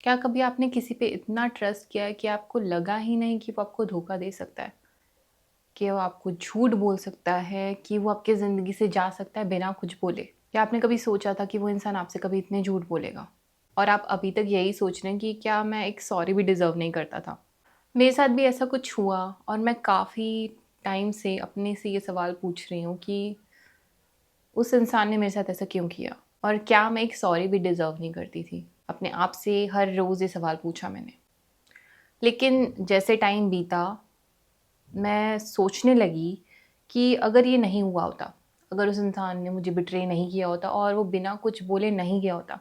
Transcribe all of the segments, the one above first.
क्या कभी आपने किसी पे इतना ट्रस्ट किया है कि आपको लगा ही नहीं कि वो आपको धोखा दे सकता है, कि वो आपको झूठ बोल सकता है, कि वो आपकी ज़िंदगी से जा सकता है बिना कुछ बोले? क्या आपने कभी सोचा था कि वो इंसान आपसे कभी इतने झूठ बोलेगा? और आप अभी तक यही सोच रहे हैं कि क्या मैं एक सॉरी भी डिज़र्व नहीं करता था? मेरे साथ भी ऐसा कुछ हुआ और मैं काफ़ी टाइम से अपने से ये सवाल पूछ रही हूँ कि उस इंसान ने मेरे साथ ऐसा क्यों किया? और क्या मैं एक सॉरी भी डिज़र्व नहीं करती थी? अपने आप से हर रोज़ ये सवाल पूछा मैंने। लेकिन जैसे टाइम बीता, मैं सोचने लगी कि अगर ये नहीं हुआ होता, अगर उस इंसान ने मुझे बिट्रे नहीं किया होता और वो बिना कुछ बोले नहीं गया होता,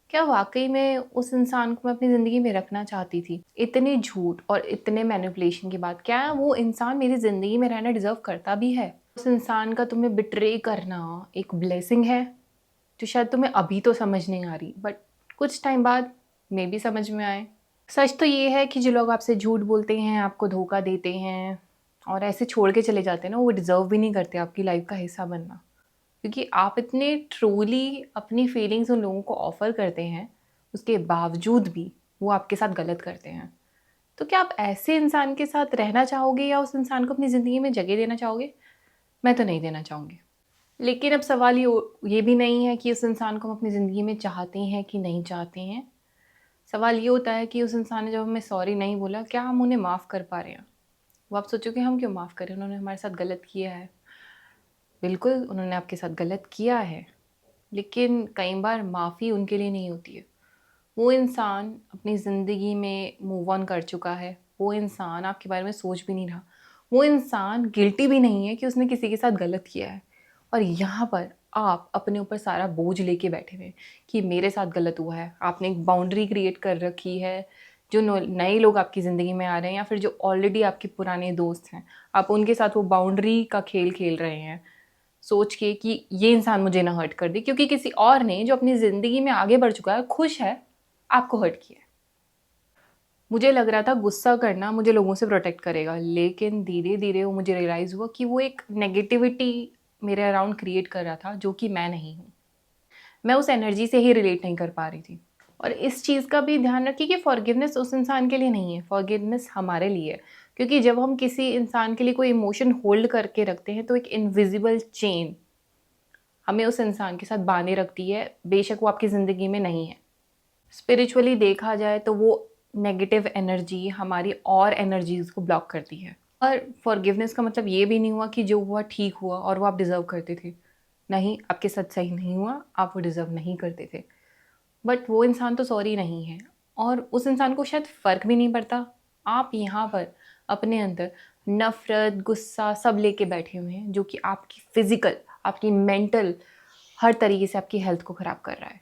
क्या वाक़ई में उस इंसान को मैं अपनी ज़िंदगी में रखना चाहती थी? इतने झूठ और इतने मैनिपुलेशन के बाद क्या वो इंसान मेरी ज़िंदगी में रहना डिज़र्व करता भी है? उस इंसान का तुम्हें बिट्रे करना एक ब्लेसिंग है, जो शायद तुम्हें अभी तो समझ नहीं आ रही, बट कुछ टाइम बाद मेबी समझ में आए। सच तो ये है कि जो लोग आपसे झूठ बोलते हैं, आपको धोखा देते हैं और ऐसे छोड़ के चले जाते हैं ना, वो डिज़र्व भी नहीं करते आपकी लाइफ़ का हिस्सा बनना। क्योंकि आप इतने ट्रूली अपनी फीलिंग्स उन लोगों को ऑफ़र करते हैं, उसके बावजूद भी वो आपके साथ गलत करते हैं। तो क्या आप ऐसे इंसान के साथ रहना चाहोगे या उस इंसान को अपनी ज़िंदगी में जगह देना चाहोगे? मैं तो नहीं देना चाहूँगी। लेकिन अब सवाल ये भी नहीं है कि उस इंसान को हम अपनी ज़िंदगी में चाहते हैं कि नहीं चाहते हैं। सवाल ये होता है कि उस इंसान ने जब हमें सॉरी नहीं बोला, क्या हम उन्हें माफ़ कर पा रहे हैं? वो आप सोचोगे हम क्यों माफ़ करें? उन्होंने हमारे साथ गलत किया है। बिल्कुल, उन्होंने आपके साथ गलत किया है, लेकिन कई बार माफ़ी उनके लिए नहीं होती है। वो इंसान अपनी ज़िंदगी में मूव ऑन कर चुका है। वो इंसान आपके बारे में सोच भी नहीं रहा। वो इंसान गिल्टी भी नहीं है कि उसने किसी के साथ गलत किया है। और यहाँ पर आप अपने ऊपर सारा बोझ लेके बैठे हुए हैं कि मेरे साथ गलत हुआ है। आपने एक बाउंड्री क्रिएट कर रखी है। जो नए लोग आपकी ज़िंदगी में आ रहे हैं या फिर जो ऑलरेडी आपके पुराने दोस्त हैं, आप उनके साथ वो बाउंड्री का खेल खेल रहे हैं, सोच के कि ये इंसान मुझे ना हर्ट कर दे, क्योंकि किसी और ने जो अपनी ज़िंदगी में आगे बढ़ चुका है, खुश है, आपको हर्ट किया है। मुझे लग रहा था गुस्सा करना मुझे लोगों से प्रोटेक्ट करेगा, लेकिन धीरे-धीरे वो मुझे रियलाइज़ हुआ कि वो एक नेगेटिविटी मेरे अराउंड क्रिएट कर रहा था, जो कि मैं नहीं हूँ। मैं उस एनर्जी से ही रिलेट नहीं कर पा रही थी। और इस चीज़ का भी ध्यान रखिए कि फॉरगिवनेस उस इंसान के लिए नहीं है, फॉरगिवनेस हमारे लिए है। क्योंकि जब हम किसी इंसान के लिए कोई इमोशन होल्ड करके रखते हैं, तो एक इनविजिबल चेन हमें उस इंसान के साथ बाँधे रखती है, बेशक वो आपकी ज़िंदगी में नहीं है। स्पिरिचुअली देखा जाए तो वो नेगेटिव एनर्जी हमारी और एनर्जीज़ को ब्लॉक करती है। और फॉरगिवनेस का मतलब ये भी नहीं हुआ कि जो हुआ ठीक हुआ और वो आप डिज़र्व करते थे। नहीं, आपके साथ सही नहीं हुआ, आप वो डिज़र्व नहीं करते थे। बट वो इंसान तो सॉरी नहीं है और उस इंसान को शायद फ़र्क भी नहीं पड़ता। आप यहाँ पर अपने अंदर नफ़रत, गुस्सा सब लेके बैठे हुए हैं, जो कि आपकी फ़िज़िकल, आपकी मेंटल हर तरीके से आपकी हेल्थ को ख़राब कर रहा है।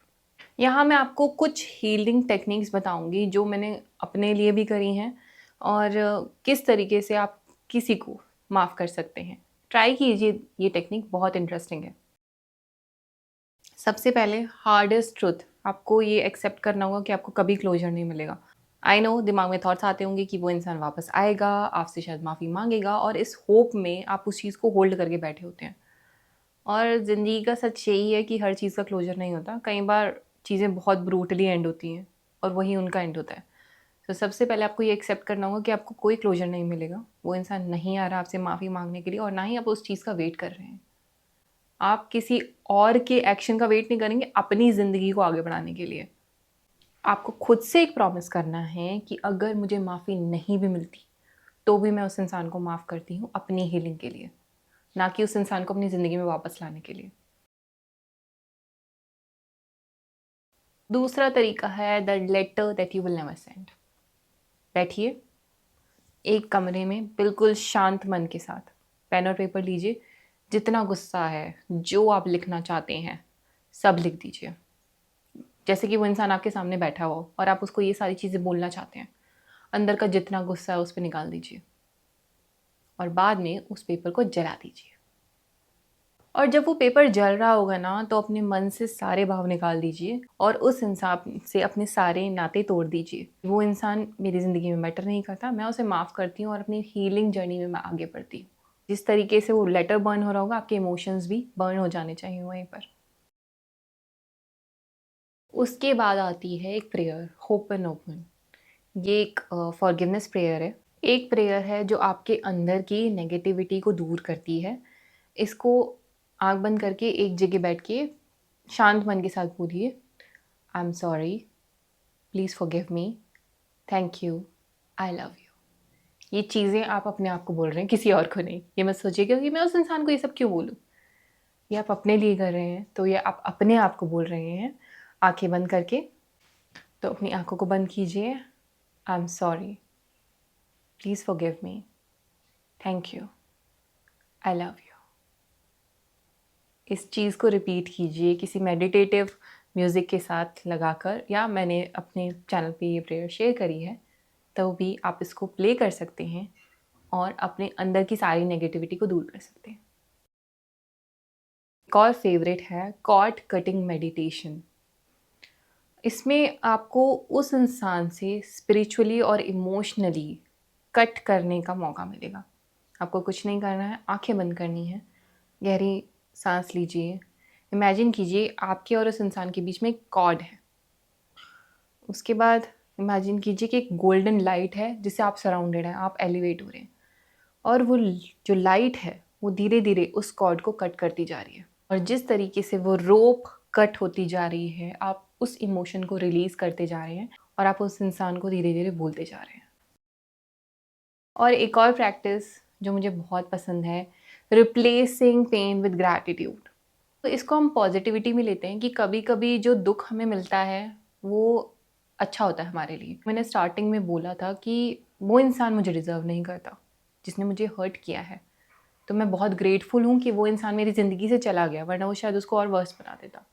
यहाँ मैं आपको कुछ हीलिंग टेक्निक्स बताऊँगी जो मैंने अपने लिए भी करी हैं और किस तरीके से आप किसी को माफ़ कर सकते हैं। ट्राई कीजिए, ये टेक्निक बहुत इंटरेस्टिंग है। सबसे पहले हार्डेस्ट ट्रुथ आपको ये एक्सेप्ट करना होगा कि आपको कभी क्लोज़र नहीं मिलेगा। आई नो दिमाग में थॉट्स आते होंगे कि वो इंसान वापस आएगा, आपसे शायद माफ़ी माँगेगा और इस होप में आप उस चीज़ को होल्ड करके बैठे होते हैं। और ज़िंदगी का सच यही है कि हर चीज़ का क्लोज़र नहीं होता। कई बार चीज़ें बहुत ब्रूटली एंड होती हैं और वही उनका एंड होता है। तो सबसे पहले आपको ये एक्सेप्ट करना होगा कि आपको कोई क्लोज़र नहीं मिलेगा। वो इंसान नहीं आ रहा आपसे माफ़ी माँगने के लिए और ना ही आप उस चीज़ का वेट कर रहे हैं। आप किसी और के एक्शन का वेट नहीं करेंगे अपनी ज़िंदगी को आगे बढ़ाने के लिए। आपको खुद से एक प्रॉमिस करना है कि अगर मुझे माफ़ी नहीं भी मिलती, तो भी मैं उस इंसान को माफ़ करती हूँ अपनी हीलिंग के लिए, ना कि उस इंसान को अपनी ज़िंदगी में वापस लाने के लिए। दूसरा तरीका है the letter that you will never send. बैठिए एक कमरे में बिल्कुल शांत मन के साथ, पेन और पेपर लीजिए, जितना गुस्सा है, जो आप लिखना चाहते हैं, सब लिख दीजिए। जैसे कि वो इंसान आपके सामने बैठा हो और आप उसको ये सारी चीज़ें बोलना चाहते हैं। अंदर का जितना गुस्सा है उस पे निकाल दीजिए और बाद में उस पेपर को जला दीजिए। और जब वो पेपर जल रहा होगा ना, तो अपने मन से सारे भाव निकाल दीजिए और उस इंसान से अपने सारे नाते तोड़ दीजिए। वो इंसान मेरी ज़िंदगी में मैटर नहीं करता, मैं उसे माफ़ करती हूँ और अपनी हीलिंग जर्नी में मैं आगे बढ़ती हूँ। जिस तरीके से वो लेटर बर्न हो रहा होगा, आपके इमोशंस भी बर्न हो जाने चाहिए वहीं पर। उसके बाद आती है एक प्रेयर, होप एंड ओपन। ये एक फॉरगिवनेस प्रेयर है। एक प्रेयर है जो आपके अंदर की नेगेटिविटी को दूर करती है। इसको आँख बंद करके एक जगह बैठ के शांत मन के साथ बोलिए, I am sorry, please forgive me, thank you, I love you. ये चीज़ें आप अपने आप को बोल रहे हैं, किसी और को नहीं। ये मत सोचिएगा कि मैं उस इंसान को ये सब क्यों बोलूँ। ये आप अपने लिए कर रहे हैं, तो ये आप अपने आप को बोल रहे हैं आँखें बंद करके। तो अपनी आँखों को बंद कीजिए। I am sorry, please forgive me, thank you, I love you. इस चीज़ को रिपीट कीजिए किसी मेडिटेटिव म्यूज़िक के साथ लगाकर, या मैंने अपने चैनल पे ये प्रेयर शेयर करी है, तो भी आप इसको प्ले कर सकते हैं और अपने अंदर की सारी नेगेटिविटी को दूर कर सकते हैं। एक और फेवरेट है कॉर्ड कटिंग मेडिटेशन। इसमें आपको उस इंसान से स्पिरिचुअली और इमोशनली कट करने का मौका मिलेगा। आपको कुछ नहीं करना है, आंखें बंद करनी है, गहरी सांस लीजिए। इमेजिन कीजिए आपके और उस इंसान के बीच में एक कॉर्ड है। उसके बाद इमेजिन कीजिए कि एक गोल्डन लाइट है जिससे आप सराउंडेड हैं, आप एलिवेट हो रहे हैं, और वो जो लाइट है वो धीरे धीरे उस कॉर्ड को कट करती जा रही है। और जिस तरीके से वो रोप कट होती जा रही है, आप उस इमोशन को रिलीज़ करते जा रहे हैं और आप उस इंसान को धीरे धीरे भूलते जा रहे हैं। और एक और प्रैक्टिस जो मुझे बहुत पसंद है, रिप्लेसिंग पेन विद ग्रैटिट्यूड। तो इसको हम पॉजिटिविटी में लेते हैं कि कभी कभी जो दुख हमें मिलता है वो अच्छा होता है हमारे लिए। मैंने स्टार्टिंग में बोला था कि वो इंसान मुझे डिज़र्व नहीं करता जिसने मुझे हर्ट किया है, तो मैं बहुत ग्रेटफुल हूँ कि वो इंसान मेरी ज़िंदगी से चला गया, वरना वो शायद उसको और वर्स बना देता।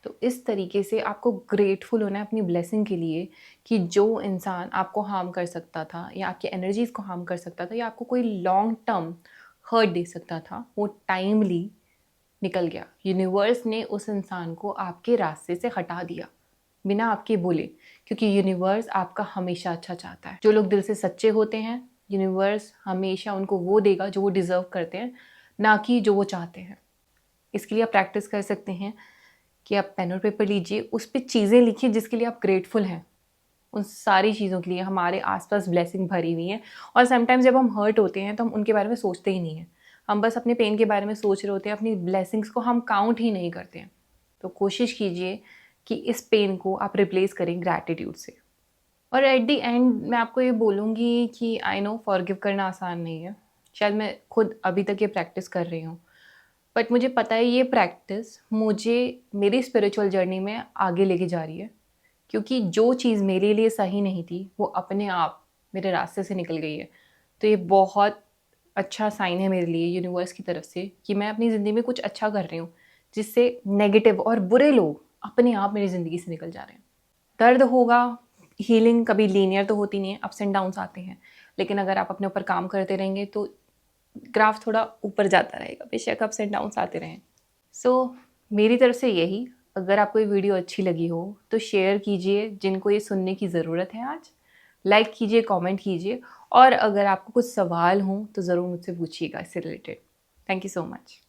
तो इस तरीके से आपको ग्रेटफुल होना है अपनी ब्लेसिंग के लिए कि जो इंसान आपको हार्म कर सकता था या आपकी एनर्जीज़ को हार्म कर सकता था या आपको कोई लॉन्ग टर्म हर्ट दे सकता था, वो टाइमली निकल गया। यूनिवर्स ने उस इंसान को आपके रास्ते से हटा दिया बिना आपके बोले, क्योंकि यूनिवर्स आपका हमेशा अच्छा चाहता है। जो लोग दिल से सच्चे होते हैं, यूनिवर्स हमेशा उनको वो देगा जो वो डिज़र्व करते हैं, ना कि जो वो चाहते हैं। इसके लिए आप प्रैक्टिस कर सकते हैं कि आप पेन और पेपर लीजिए, उस पर चीज़ें लिखिए जिसके लिए आप ग्रेटफुल हैं। उन सारी चीज़ों के लिए हमारे आसपास ब्लेसिंग भरी हुई है। और समटाइम्स जब हम हर्ट होते हैं तो हम उनके बारे में सोचते ही नहीं हैं, हम बस अपने पेन के बारे में सोच रहे होते हैं, अपनी ब्लेसिंग्स को हम काउंट ही नहीं करते हैं। तो कोशिश कीजिए कि इस पेन को आप रिप्लेस करें ग्रैटिट्यूड से। और एट दी एंड मैं आपको ये बोलूँगी कि आई नो फॉरगिव करना आसान नहीं है, शायद मैं खुद अभी तक ये प्रैक्टिस कर रही हूँ, बट मुझे पता है ये प्रैक्टिस मुझे मेरी स्पिरिचुअल जर्नी में आगे लेके जा रही है, क्योंकि जो चीज़ मेरे लिए सही नहीं थी वो अपने आप मेरे रास्ते से निकल गई है। तो ये बहुत अच्छा साइन है मेरे लिए यूनिवर्स की तरफ से कि मैं अपनी ज़िंदगी में कुछ अच्छा कर रही हूँ, जिससे नेगेटिव और बुरे लोग अपने आप मेरी ज़िंदगी से निकल जा रहे हैं। दर्द होगा, हीलिंग कभी लीनियर तो होती नहीं है, अप्स एंड डाउन्स आते हैं, लेकिन अगर आप अपने ऊपर काम करते रहेंगे तो ग्राफ थोड़ा ऊपर जाता रहेगा, बेशक अप्स एंड डाउन्स आते रहें। सो मेरी तरफ से यही। अगर आपको ये वीडियो अच्छी लगी हो तो शेयर कीजिए जिनको ये सुनने की ज़रूरत है आज, लाइक कीजिए, कमेंट कीजिए, और अगर आपको कुछ सवाल हों तो ज़रूर मुझसे पूछिएगा इससे related. Thank you so much.